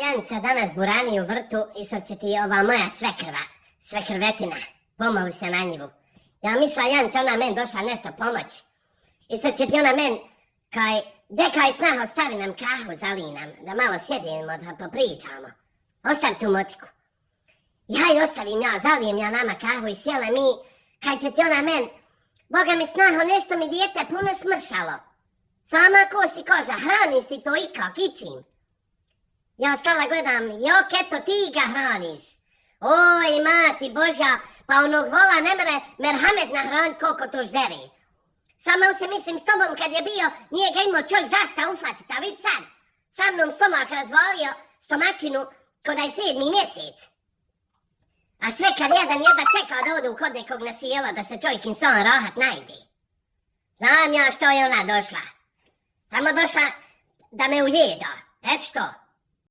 Janica danas burani u vrtu i sad će ti ova moja svekrvetina, pomoli se na njivu. Ja misla Janica, ona men došla nešto pomoć. I sad će ti ona men, dekaj snaho stavi nam kahu, zali nam, da malo sjedimo, da popričamo. Ostavi tu motiku. Ja i ostavim ja, zalijem ja nama kahu i sjela mi, kaj će ti ona men, Boga mi snaho, nešto mi dijete puno smršalo. Sama kosi koža, hraniš ti to ikak, ičim. Ja stala gledam, jok, eto ti ga hraniš. Oj, mati Božja, pa onog vola ne mere merhamet nahranit koliko to žderi. Samo se mislim s tobom kad je bio, nije ga imao čovjek zašta ufatit, a vid sad. Sa mnom stomak razvalio, stomačinu, ko da je 7. mjesec. A sve kad jedan jedva čekao da ode kod nekog na sjelo, da se čovjek im son rahat najde. Znam ja što je ona došla. Samo došla da me ujeda. Et što?